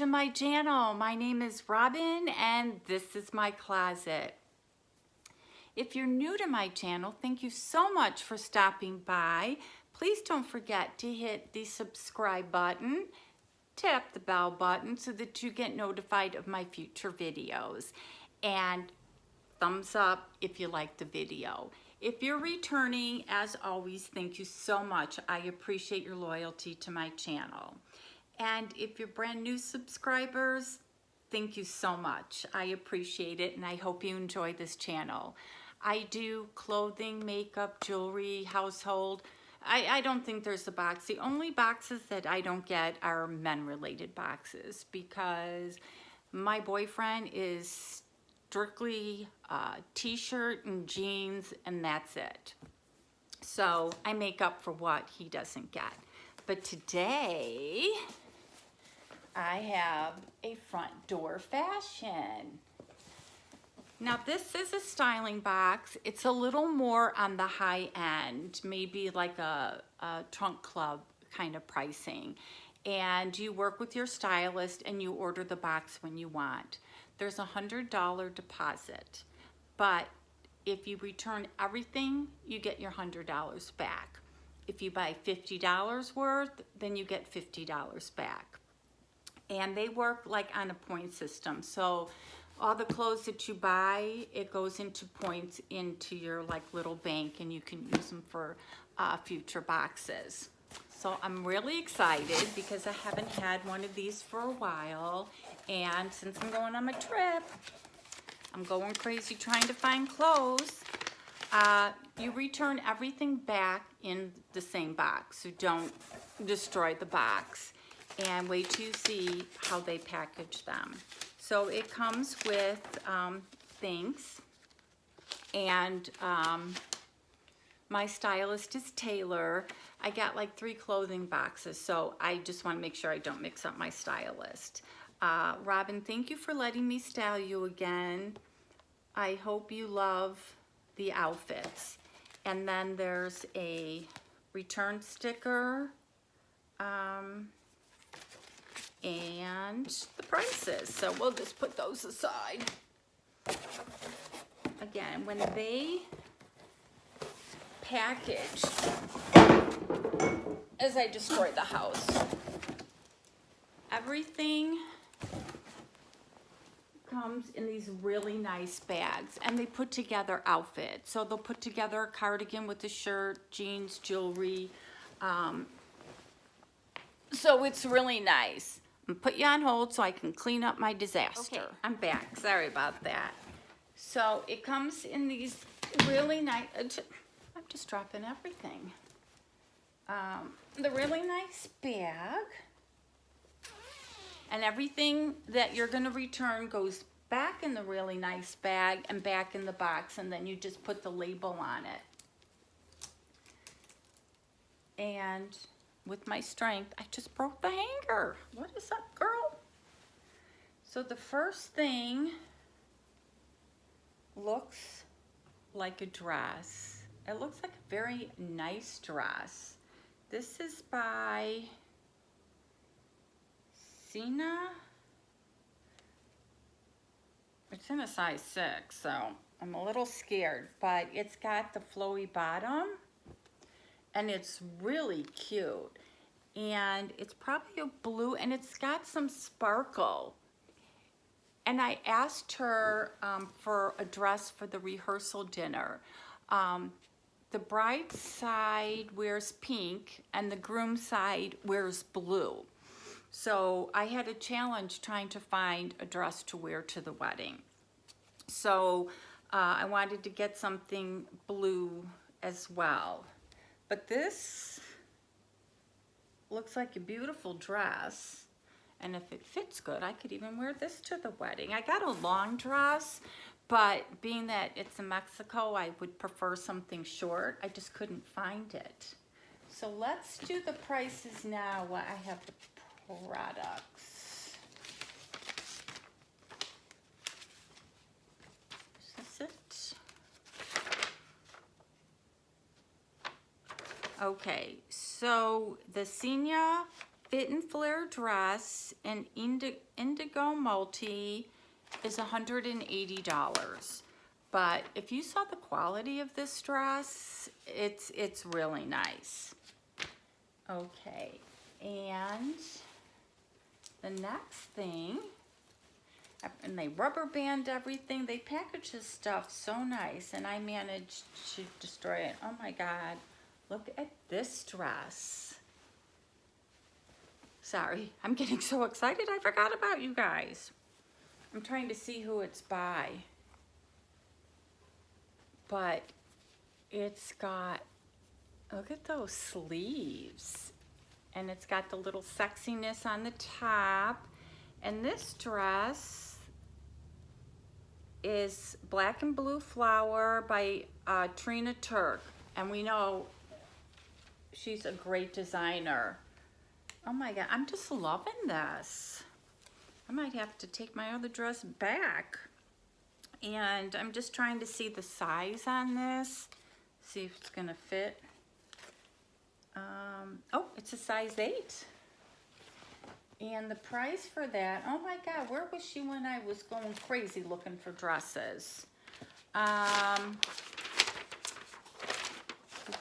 to my channel. My name is Robin and this is my closet. If you're new to my channel, thank you so much for stopping by. Please don't forget to hit the subscribe button, tap the bell button so that you get notified of my future videos, and thumbs up if you like the video. If you're returning, as always, thank you so much. I appreciate your loyalty to my channel. And if you're brand new subscribers, thank you so much. I appreciate it and I hope you enjoy this channel. I do clothing, makeup, jewelry, household. I don't think there's a box. The only boxes that I don't get are men-related boxes because my boyfriend is strictly t-shirt and jeans and that's it. So I make up for what he doesn't get. But today I have a front door fashion. Now this is a styling box. It's a little more on the high end, maybe like a trunk club kind of pricing. And you work with your stylist and you order the box when you want. There's a $100 deposit, but if you return everything, you get your $100 back. If you buy $50 worth, then you get $50 back. And they work like on a point system. So all the clothes that you buy, it goes into points into your like little bank and you can use them for future boxes. So I'm really excited because I haven't had one of these for a while. And since I'm going on my trip, I'm going crazy trying to find clothes. You return everything back in the same box. So don't destroy the box. And wait till you see how they package them. So it comes with things. And my stylist is Taylor. I got like 3 clothing boxes, so I just want to make sure I don't mix up my stylist. Robin, thank you for letting me style you again. I hope you love the outfits. And then there's a return sticker and the prices. So we'll just put those aside. Again, when they package, as I destroy the house, everything comes in these really nice bags and they put together outfits. So they'll put together a cardigan with a shirt, jeans, jewelry. So it's really nice. I'm gonna put you on hold so I can clean up my disaster. Okay, I'm back. Sorry about that. So it comes in these really nice, I'm just dropping everything. The really nice bag. And everything that you're going to return goes back in the really nice bag and back in the box, and then you just put the label on it. And with my strength, I just broke the hanger. What is up, girl? So the first thing looks like a dress. It looks like a very nice dress. This is by Sina. It's in a size 6, so I'm a little scared, but it's got the flowy bottom and it's really cute. And it's probably a blue and it's got some sparkle. And I asked her for a dress for the rehearsal dinner. The bride's side wears pink and the groom's side wears blue. So I had a challenge trying to find a dress to wear to the wedding. So I wanted to get something blue as well. But this looks like a beautiful dress. And if it fits good, I could even wear this to the wedding. I got a long dress, but being that it's in Mexico, I would prefer something short. I just couldn't find it. So let's do the prices now while I have the products. Is this it? Okay, so the Sina fit and flare dress in indigo multi is $180. But if you saw the quality of this dress, it's really nice. Okay, and the next thing, and they rubber band everything. They package this stuff so nice, and I managed to destroy it. Oh my God, look at this dress. Sorry, I'm getting so excited I forgot about you guys. I'm trying to see who it's by. But it's got, look at those sleeves. And it's got the little sexiness on the top. And this dress is Black and Blue Flower by Trina Turk. And we know she's a great designer. Oh my God, I'm just loving this. I might have to take my other dress back. And I'm just trying to see the size on this. See if it's gonna fit. Oh, it's a size 8. And the price for that, oh my God, where was she when I was going crazy looking for dresses?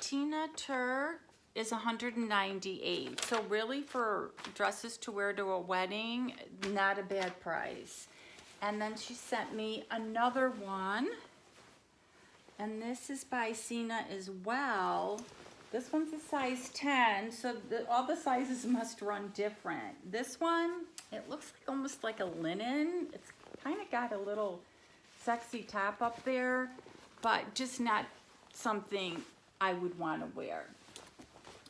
Tina Turk is $198. So really for dresses to wear to a wedding, not a bad price. And then she sent me another one. And this is by Sina as well. This one's a size 10, so all the sizes must run different. This one, it looks like almost like a linen. It's kind of got a little sexy top up there, but just not something I would want to wear.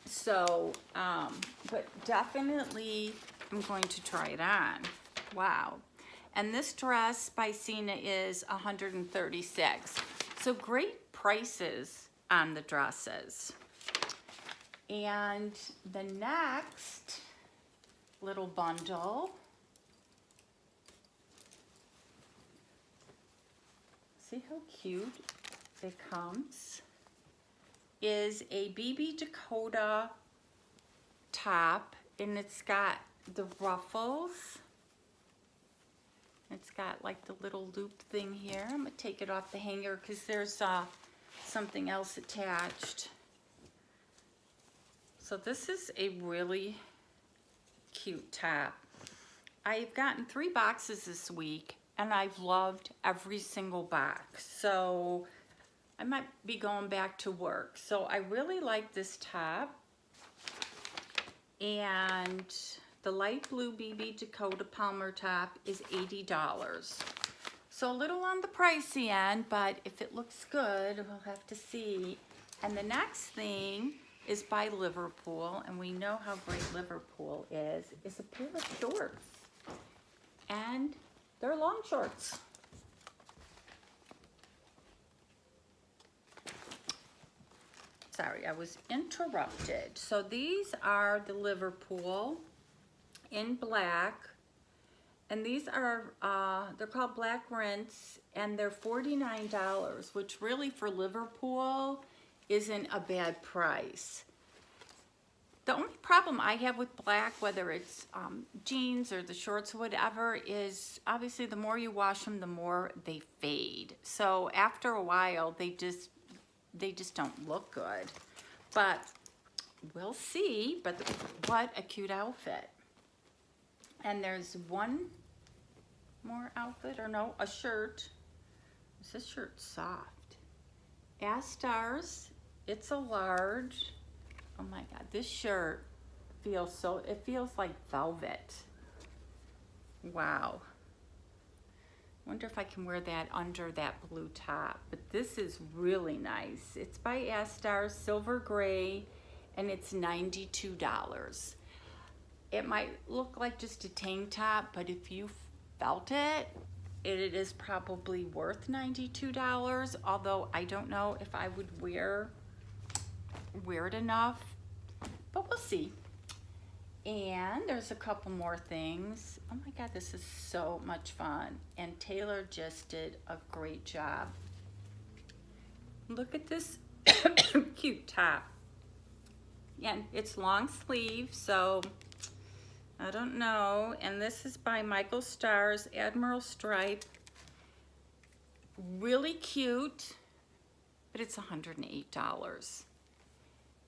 So, but definitely I'm going to try it on. Wow. And this dress by Sina is $136. So great prices on the dresses. And the next little bundle, see how cute it comes, is a BB Dakota top, and it's got the ruffles. It's got like the little loop thing here. I'm gonna take it off the hanger because there's something else attached. So this is a really cute top. I've gotten 3 boxes this week and I've loved every single box. So I might be going back to work. So I really like this top. And the light blue BB Dakota Palmer top is $80. So a little on the pricey end, but if it looks good, we'll have to see. And the next thing is by Liverpool, and we know how great Liverpool is a pair of shorts. And they're long shorts. Sorry, I was interrupted. So these are the Liverpool in black, and these are, they're called Black Rinse, and they're $49, which really for Liverpool isn't a bad price. The only problem I have with black, whether it's jeans or the shorts or whatever, is obviously the more you wash them, the more they fade. So after a while, they just don't look good. But we'll see. But what a cute outfit. And there's one more outfit, or no, a shirt. Is this shirt soft? Stars, it's a large. Oh my God, this shirt feels so, it feels like velvet. Wow. Wonder if I can wear that under that blue top, but this is really nice. It's by Stars, silver gray, and it's $92. It might look like just a tank top, but if you felt it, it is probably worth $92, although I don't know if I would wear it enough, but we'll see. And there's a couple more things. Oh my God, this is so much fun. And Taylor just did a great job. Look at this cute top. And it's long sleeve, so I don't know. And this is by Michael Starr's Admiral Stripe. Really cute, but it's $108.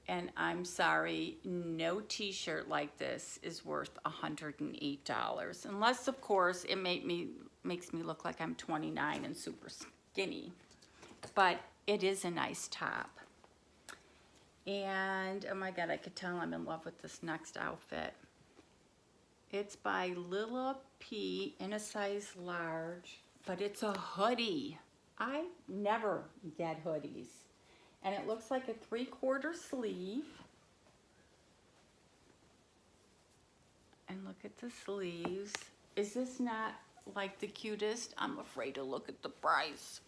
And I'm sorry, no t-shirt like this is worth $108. Unless, of course, it makes me look like I'm 29 and super skinny. But it is a nice top. And, oh my God, I could tell I'm in love with this next outfit. It's by Lila P in a size large, but it's a hoodie. I never get hoodies. And it looks like a 3/4 sleeve. And look at the sleeves. Is this not like the cutest? I'm afraid to look at the price.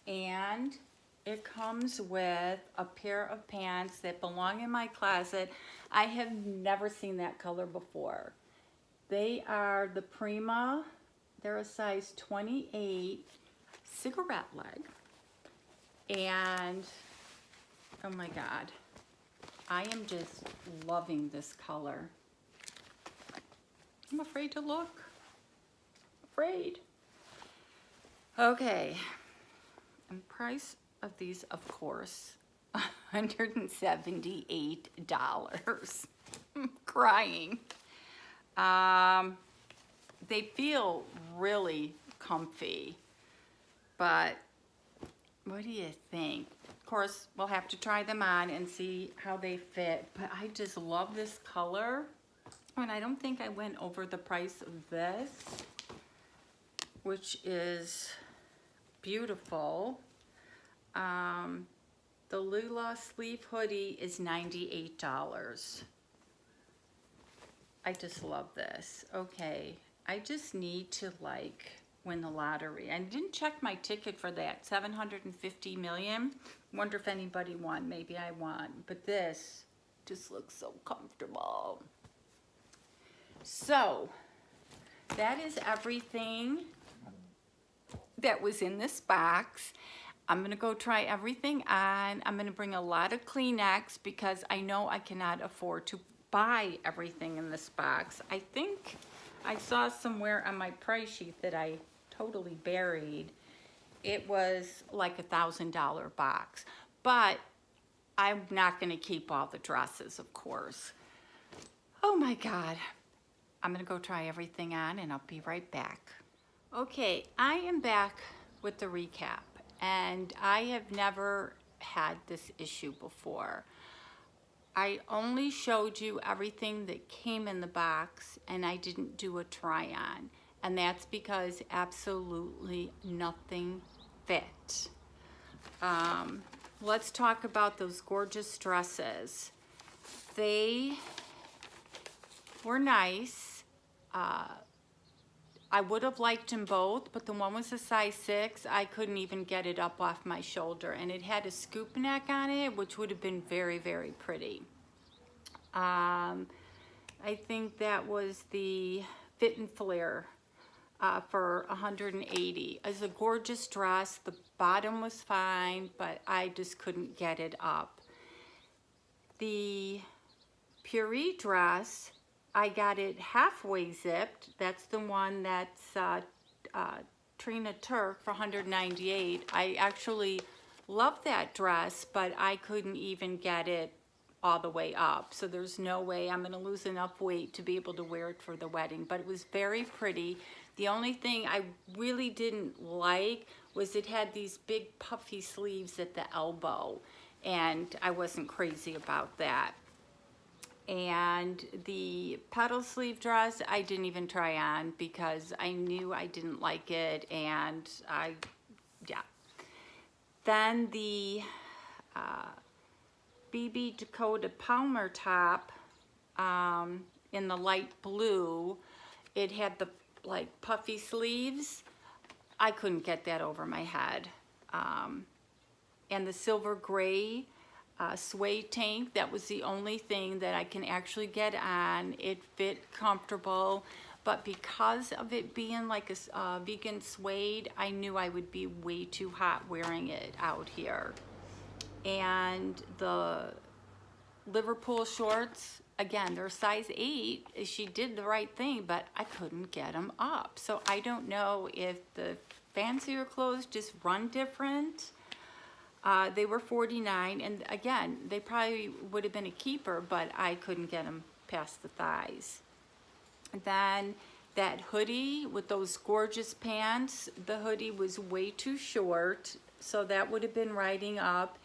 And it comes with a pair of pants that belong in my closet. I have never seen that color before. They are the Prima. They're a size 28 cigarette leg. And oh my God, I am just loving this color. I'm afraid to look. Afraid. Okay. And price of these, of course, $178. I'm crying. They feel really comfy, but what do you think? Of course, we'll have to try them on and see how they fit, but I just love this color. And I don't think I went over the price of this, which is beautiful. The Lula sleeve hoodie is $98. I just love this. Okay, I just need to like win the lottery. I didn't check my ticket for that, 750 million. Wonder if anybody won. Maybe I won, but this just looks so comfortable. So that is everything that was in this box. I'm gonna go try everything on. I'm gonna bring a lot of Kleenex because I know I cannot afford to buy everything in this box. I think I saw somewhere on my price sheet that I totally buried. It was like $1,000 box, but I'm not gonna keep all the dresses, of course. Oh my God. I'm gonna go try everything on and I'll be right back. Okay, I am back with the recap, and I have never had this issue before. I only showed you everything that came in the box and I didn't do a try on, and that's because absolutely nothing fit. Let's talk about those gorgeous dresses. They were nice. I would have liked them both, but the one was a size 6. I couldn't even get it up off my shoulder, and it had a scoop neck on it, which would have been very, very pretty. I think that was the Fit and Flare for $180. It's a gorgeous dress. The bottom was fine, but I just couldn't get it up. The Puree dress, I got it halfway zipped. That's the one that's Trina Turk for $198. I actually love that dress, but I couldn't even get it all the way up. So there's no way I'm gonna lose enough weight to be able to wear it for the wedding, but it was very pretty. The only thing I really didn't like was it had these big puffy sleeves at the elbow, and I wasn't crazy about that. And the petal sleeve dress, I didn't even try on because I knew I didn't like it, and yeah. Then the BB Dakota Palmer top in the light blue, it had the like puffy sleeves. I couldn't get that over my head. And the silver gray suede tank, that was the only thing that I can actually get on. It fit comfortable, but because of it being like a vegan suede, I knew I would be way too hot wearing it out here. And the Liverpool shorts, again, they're size 8. She did the right thing, but I couldn't get them up. So I don't know if the fancier clothes just run different. They were $49, and again, they probably would have been a keeper, but I couldn't get them past the thighs. And then that hoodie with those gorgeous pants, the hoodie was way too short, so that would have been riding up.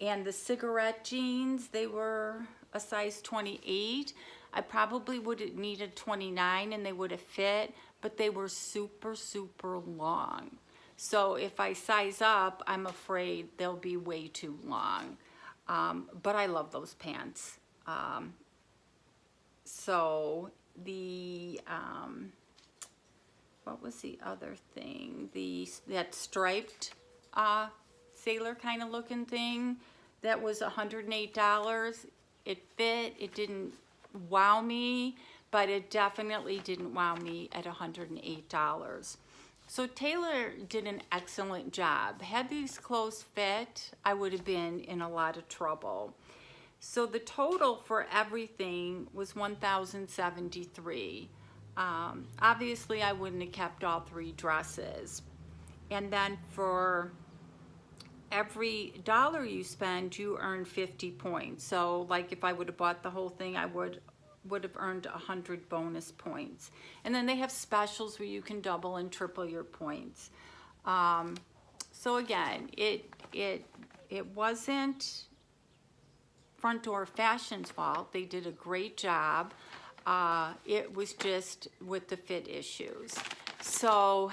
And the cigarette jeans, they were a size 28. I probably would have needed 29 and they would have fit, but they were super, super long. So if I size up, I'm afraid they'll be way too long. But I love those pants. So the, what was the other thing? That striped sailor kind of looking thing, that was $108. It fit. It didn't wow me, but it definitely didn't wow me at $108. So Taylor did an excellent job. Had these clothes fit, I would have been in a lot of trouble. So the total for everything was $1,073. Obviously, I wouldn't have kept all 3 dresses. And then for every dollar you spend, you earn 50 points. So like if I would have bought the whole thing, I would have earned 100 bonus points. And then they have specials where you can double and triple your points. So again, it wasn't Front Door Fashion's fault. They did a great job. It was just with the fit issues. So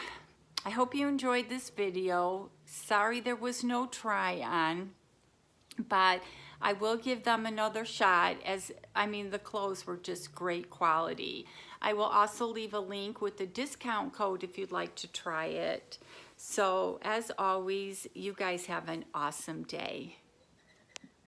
I hope you enjoyed this video. Sorry there was no try on, but I will give them another shot, as I mean the clothes were just great quality. I will also leave a link with the discount code if you'd like to try it. So as always, you guys have an awesome day.